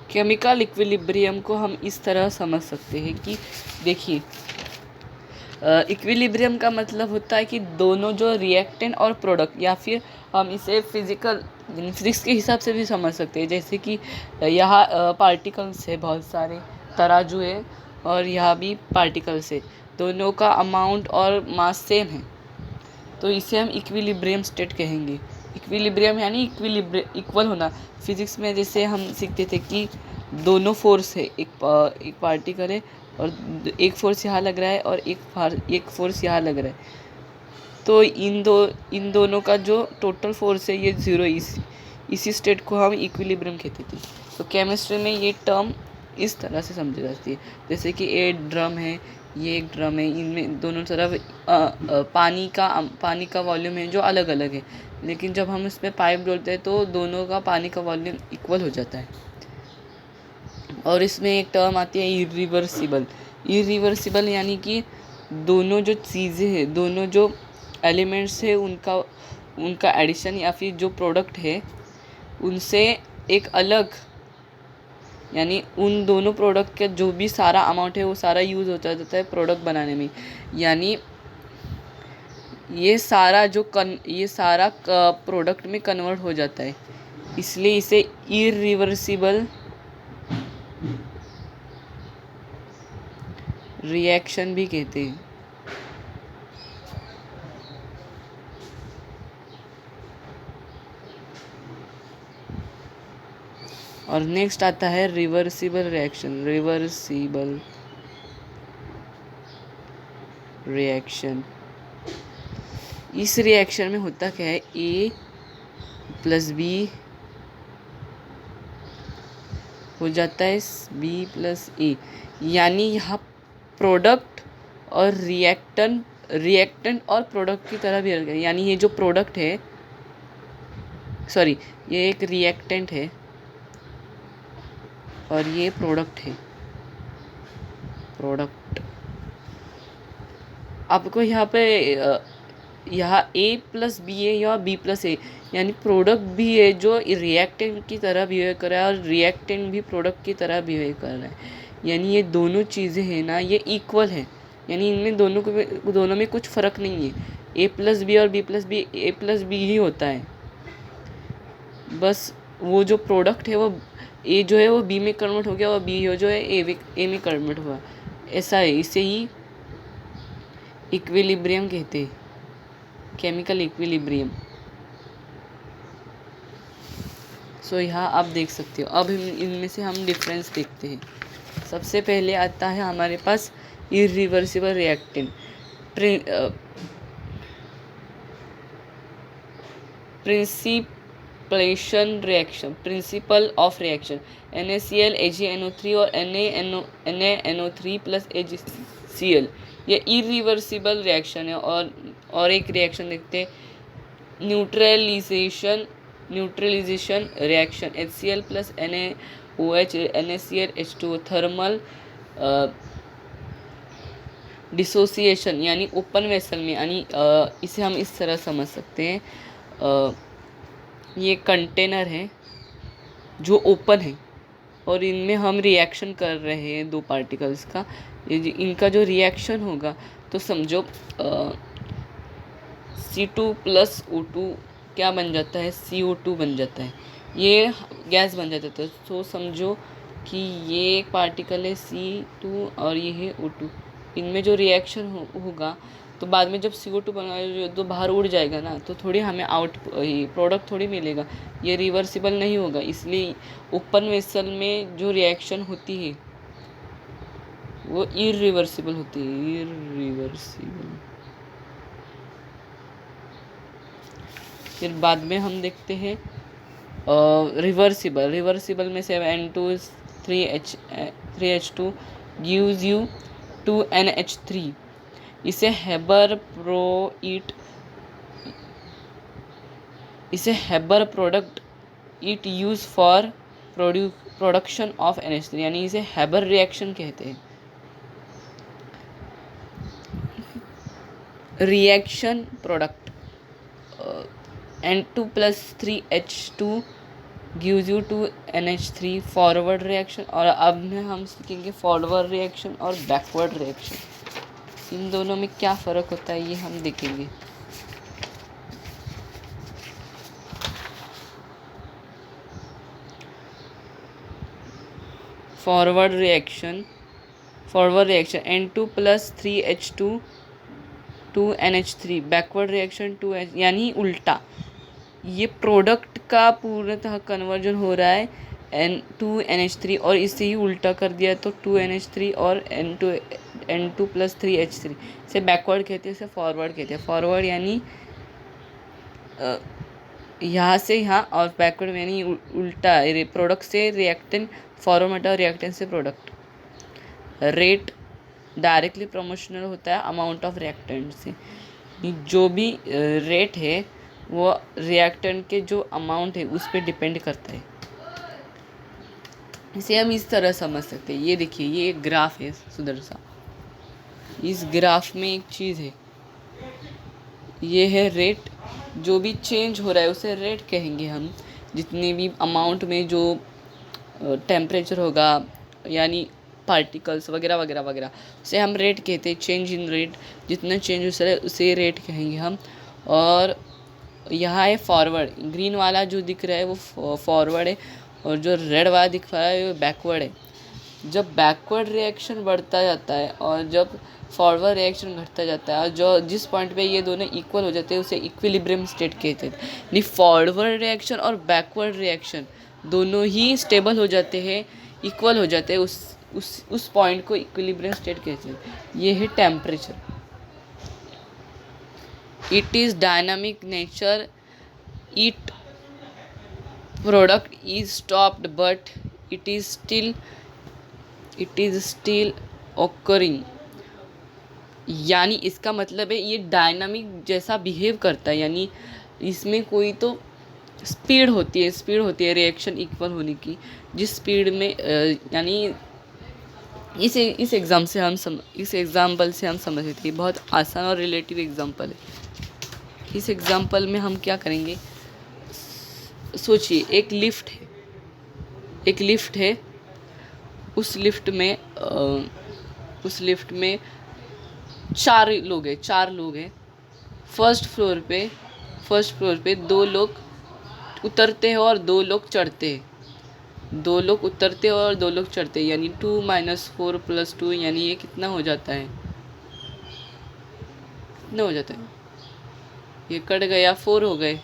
Chemical equilibrium को हम इस तरह समझ सकते हैं कि देखिए, इक्विलिब्रियम का मतलब होता है कि दोनों जो रिएक्टेंट और प्रोडक्ट, या फिर हम इसे फिजिक्स के हिसाब से भी समझ सकते हैं, जैसे कि यहाँ पार्टिकल्स है, बहुत सारे तराजू है, और यहाँ भी पार्टिकल्स है, दोनों का अमाउंट और मास सेम है, तो इसे हम इक्विलिब्रियम स्टेट कहेंगे। इक्विलिब्रियम यानी इक्वल होना। फिजिक्स में जैसे हम सीखते थे कि दोनों फोर्स है, एक पार्टिकल है और एक फोर्स यहाँ लग रहा है और एक फोर्स यहाँ लग रहा है, तो इन दोनों का जो टोटल फोर्स है ये ज़ीरो, इसी स्टेट को हम इक्विलिब्रियम कहते थे। तो केमिस्ट्री में ये टर्म इस तरह से समझी जाती है, जैसे कि ये ड्रम है, ये एक ड्रम है, इनमें दोनों तरफ पानी का वॉल्यूम है जो अलग अलग है, लेकिन जब हम इसमें पाइप डालते हैं तो दोनों का पानी का वॉल्यूम इक्वल हो जाता है। और इसमें एक टर्म आती है इरिवर्सिबल। इरिवर्सिबल यानी कि दोनों जो चीज़ें हैं, दोनों जो एलिमेंट्स है, उनका एडिशन या फिर जो प्रोडक्ट है उनसे एक अलग, यानी उन दोनों प्रोडक्ट का जो भी सारा अमाउंट है वो सारा यूज़ होता जाता है प्रोडक्ट बनाने में, यानी ये सारा प्रोडक्ट में कन्वर्ट हो जाता है, इसलिए इसे इरिवर्सिबल रिएक्शन भी कहते हैं। और नेक्स्ट आता है रिवर्सिबल रिएक्शन। रिवर्सिबल रिएक्शन, इस रिएक्शन में होता क्या है, A प्लस B हो जाता है B प्लस A, यानी यहाँ प्रोडक्ट और रिएक्टेंट और प्रोडक्ट की तरह भी अलग है, यानी ये जो प्रोडक्ट है, सॉरी, ये एक रिएक्टेंट है और ये प्रोडक्ट है। प्रोडक्ट आपको यहाँ A प्लस B है या B प्लस A, यानी प्रोडक्ट भी है जो रिएक्टेंट की तरह बिहेव कर रहा है और रिएक्टेंट भी प्रोडक्ट की तरह बिहेव कर रहा है, यानी ये दोनों चीज़ें हैं ना, ये इक्वल है, यानी इनमें दोनों में कुछ फ़र्क नहीं है। A प्लस बी और B plus B A plus B ही होता है, बस वो जो प्रोडक्ट है वो A जो है वो B में कन्वर्ट हो गया और B जो है A में कन्वर्ट हुआ, ऐसा है। इसे ही इक्विलिब्रियम कहते हैं, केमिकल इक्विलिब्रियम। सो यहाँ आप देख सकते हो। अब इनमें से हम डिफरेंस देखते हैं। सबसे पहले आता है हमारे पास irreversible reactant, precipitation reaction, principle of reaction, NaCl AgNO3 और NaNO3 प्लस AgCl, ये इरिवर्सिबल रिएक्शन है। और एक रिएक्शन देखते हैं, neutralisation reaction, HCl plus NaOH NaCl H2O, thermal dissociation, यानी ओपन वेसल में, यानी इसे हम इस तरह समझ सकते हैं, ये कंटेनर है जो ओपन है और इनमें हम रिएक्शन कर रहे हैं दो पार्टिकल्स का, इनका जो रिएक्शन होगा तो समझो C2 प्लस O2 क्या बन जाता है, CO2 बन जाता है, ये गैस बन जाता है। तो समझो कि ये एक पार्टिकल है C2 और ये है O2, इनमें जो रिएक्शन होगा तो बाद में जब CO2 बना तो बाहर उड़ जाएगा ना, तो थोड़ी हमें प्रोडक्ट थोड़ी मिलेगा, ये रिवर्सिबल नहीं होगा। इसलिए ओपन वेसल में जो रिएक्शन होती है वो इरिवर्सिबल होती है, इरिवर्सिबल। फिर बाद में हम देखते हैं रिवर्सिबल में से N2 3H2 gives you 2NH3, इसे Haber product it use for production of NH3, यानी इसे हेबर रिएक्शन कहते हैं। Reaction product N2 plus 3H2 gives you 2NH3 forward reaction. और अब में हम सीखेंगे फॉरवर्ड रिएक्शन और बैकवर्ड रिएक्शन। इन दोनों में क्या फ़र्क होता है ये हम देखेंगे। Forward reaction N2 + 3H2 2NH3। Backward reaction 2H यानी उल्टा, ये प्रोडक्ट का पूर्णतः कन्वर्जन हो रहा है N2NH3 और इसे ही उल्टा कर दिया तो 2NH3 और N2 + 3H3 से बैकवर्ड कहते हैं, इसे फॉरवर्ड कहते हैं। फॉरवर्ड यानी यहाँ से यहाँ, और बैकवर्ड यानी उल्टा, प्रोडक्ट से रिएक्टेंट, फॉरवर्ड मतलब रिएक्टेंट से प्रोडक्ट। रेट डायरेक्टली प्रोपोर्शनल होता है अमाउंट ऑफ रिएक्टेंट से। जो भी रेट है वो रिएक्टेंट के जो अमाउंट है उस पर डिपेंड करता है। इसे हम इस तरह समझ सकते हैं। ये देखिए, ये एक ग्राफ है सुदर्शन। इस ग्राफ में एक चीज़ है, ये है रेट। जो भी चेंज हो रहा है उसे रेट कहेंगे हम। जितने भी अमाउंट में जो टेम्परेचर होगा यानी पार्टिकल्स वगैरह वगैरह वगैरह, उसे हम रेट कहते हैं। चेंज इन रेट, जितना चेंज हो रहा है उसे रेट कहेंगे हम। और यहाँ है फॉरवर्ड, ग्रीन वाला जो दिख रहा है वो फॉरवर्ड है, और जो रेड वाला दिख रहा है वो बैकवर्ड है। जब बैकवर्ड रिएक्शन बढ़ता जाता है और जब फॉरवर्ड रिएक्शन घटता जाता है, और जो जिस पॉइंट पे ये दोनों इक्वल हो जाते हैं उसे इक्विलिब्रियम स्टेट कहते हैं। यानी फॉरवर्ड रिएक्शन और बैकवर्ड रिएक्शन दोनों ही स्टेबल हो जाते हैं, इक्वल हो जाते हैं, उस पॉइंट को इक्विलिब्रियम स्टेट कहते हैं। ये है temperature. It is dynamic nature, it product is stopped but it is still occurring। यानी इसका मतलब है ये डायनामिक जैसा बिहेव करता है, यानी इसमें कोई तो स्पीड होती है रिएक्शन इक्वल होने की, जिस स्पीड में यानी इस एग्जाम्पल से हम समझ सकते हैं। बहुत आसान और रिलेटिव एग्जाम्पल है। इस एग्जाम्पल में हम क्या करेंगे, सोचिए एक लिफ्ट है। उस लिफ्ट में चार लोग हैं। फर्स्ट फ्लोर पे 2 लोग उतरते हैं और 2 लोग चढ़ते हैं। 2 लोग उतरते हैं और 2 लोग चढ़ते हैं, यानी 2 - 4 + 2, यानी ये कितना हो जाता है, ये कट गया, 4 हो गए।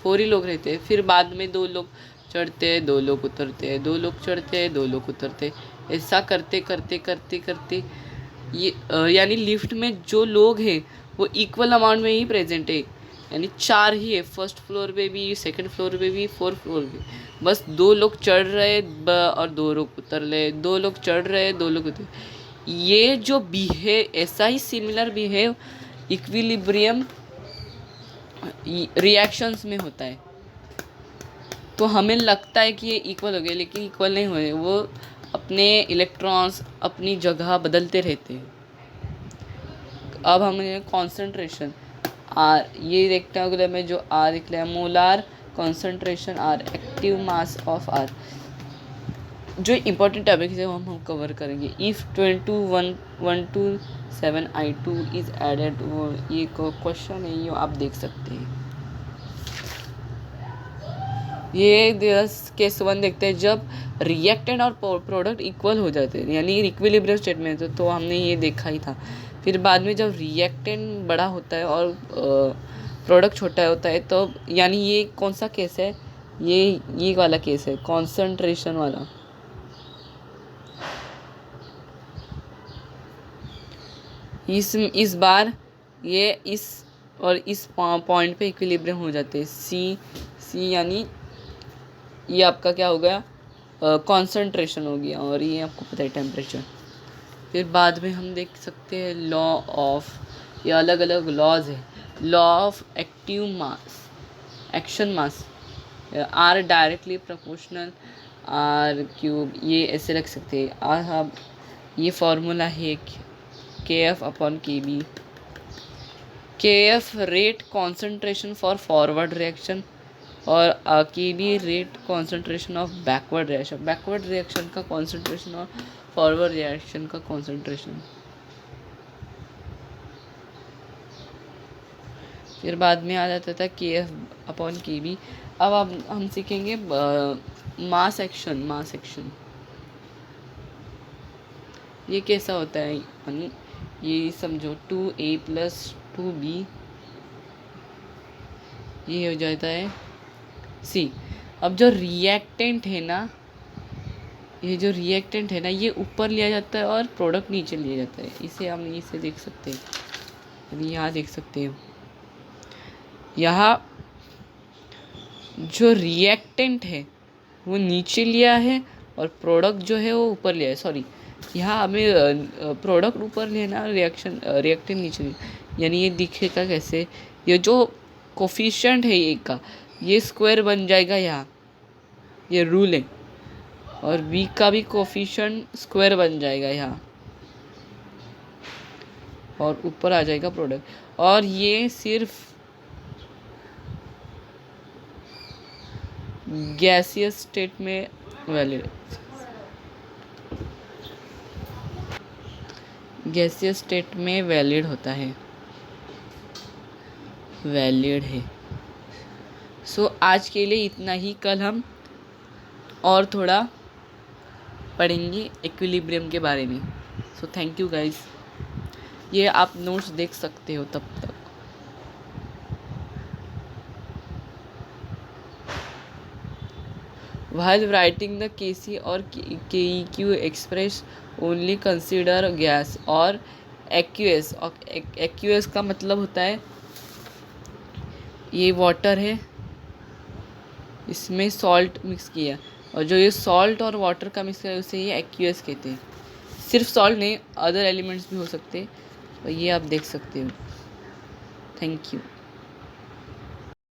4 ही लोग रहते हैं। फिर बाद में 2 लोग चढ़ते हैं, 2 लोग उतरते हैं, 2 लोग चढ़ते हैं, 2 लोग उतरते हैं। ऐसा करते करते ये यानी लिफ्ट में जो लोग हैं वो इक्वल अमाउंट में ही प्रेजेंट है, यानी 4 ही है। फर्स्ट फ्लोर पे भी, सेकंड फ्लोर पे भी, फोर्थ फ्लोर पे। बस 2 लोग चढ़ रहे और 2 लोग उतर रहे, 2 लोग चढ़ रहे, 2 लोग उतर। ये जो बिहेव, ऐसा ही सिमिलर बिहेव इक्विलिब्रियम रिएक्शंस में होता है। तो हमें लगता है कि ये इक्वल हो गए, लेकिन इक्वल नहीं हो रहे। वो अपने इलेक्ट्रॉन्स अपनी जगह बदलते रहते हैं। अब हमें कॉन्सेंट्रेशन आर, ये रेक्टेंगुलर में जो आर दिख रहा है, molar concentration R, active mass of R, जो इम्पोर्टेंट टॉपिक है वो हम कवर करेंगे। इफ़ 22127I2 इज़ एडेड, वो ये क्वेश्चन है, ये आप देख सकते हैं। ये केस 1 देखते हैं, जब रिएक्टेंट और प्रोडक्ट इक्वल हो जाते हैं, यानी इक्विलिब्रियम स्टेट में। तो हमने ये देखा ही था। फिर बाद में जब रिएक्टेंट बड़ा होता है और प्रोडक्ट छोटा होता है, तो यानी ये कौन सा केस है, ये वाला केस है, कॉन्सेंट्रेशन वाला। इस बार ये इस पॉइंट पे इक्विलिब्रियम हो जाते हैं। सी यानी ये आपका क्या हो गया, कॉन्सेंट्रेशन हो गया, और ये आपको पता है टेम्परेचर। फिर बाद में हम देख सकते हैं लॉ ऑफ, ये अलग अलग लॉज है। Law of active mass, action mass, are directly proportional R³, ये ऐसे रख सकते हैं। अब ये फॉर्मूला है KF/KB। KF rate concentration for forward reaction, और KB rate concentration of backward reaction का कॉन्सेंट्रेशन और फॉरवर्ड रिएक्शन का कॉन्सेंट्रेशन। फिर बाद में आ जाता था के एफ अपॉन के बी। अब हम सीखेंगे मास एक्शन। ये कैसा होता है, यानी ये समझो 2a + 2b, ये हो जाता है c। अब जो रिएक्टेंट है ना, ये ऊपर लिया जाता है और प्रोडक्ट नीचे लिया जाता है। इसे हम इसे देख सकते हैं, यानी यहाँ देख सकते हैं, यहाँ जो रिएक्टेंट है वो नीचे लिया है और प्रोडक्ट जो है वो ऊपर लिया है। सॉरी, यहाँ हमें प्रोडक्ट ऊपर लेना, रिएक्टेंट नीचे लेना। यानी ये दिखेगा कैसे, ये जो कोफिशिएंट है ए का, ये स्क्वायर बन जाएगा यहाँ, ये रूल है। और बी का भी कोफिशिएंट स्क्वायर बन जाएगा यहाँ, और ऊपर आ जाएगा प्रोडक्ट। और ये सिर्फ गैसियस स्टेट में वैलिड होता है, वैलिड है। सो आज के लिए इतना ही। कल हम और थोड़ा पढ़ेंगे इक्विलिब्रियम के बारे में। So thank you guys. ये आप नोट्स देख सकते हो तब तक। While writing the Kc or Keq express only consider gas और aqueous। और aqueous का मतलब होता है, ये वाटर है, इसमें सॉल्ट मिक्स किया, और जो ये सॉल्ट और वाटर का मिक्स किया उसे ये aqueous कहते हैं। सिर्फ सॉल्ट नहीं, अदर एलिमेंट्स भी हो सकते हैं, और ये आप देख सकते हो। Thank you.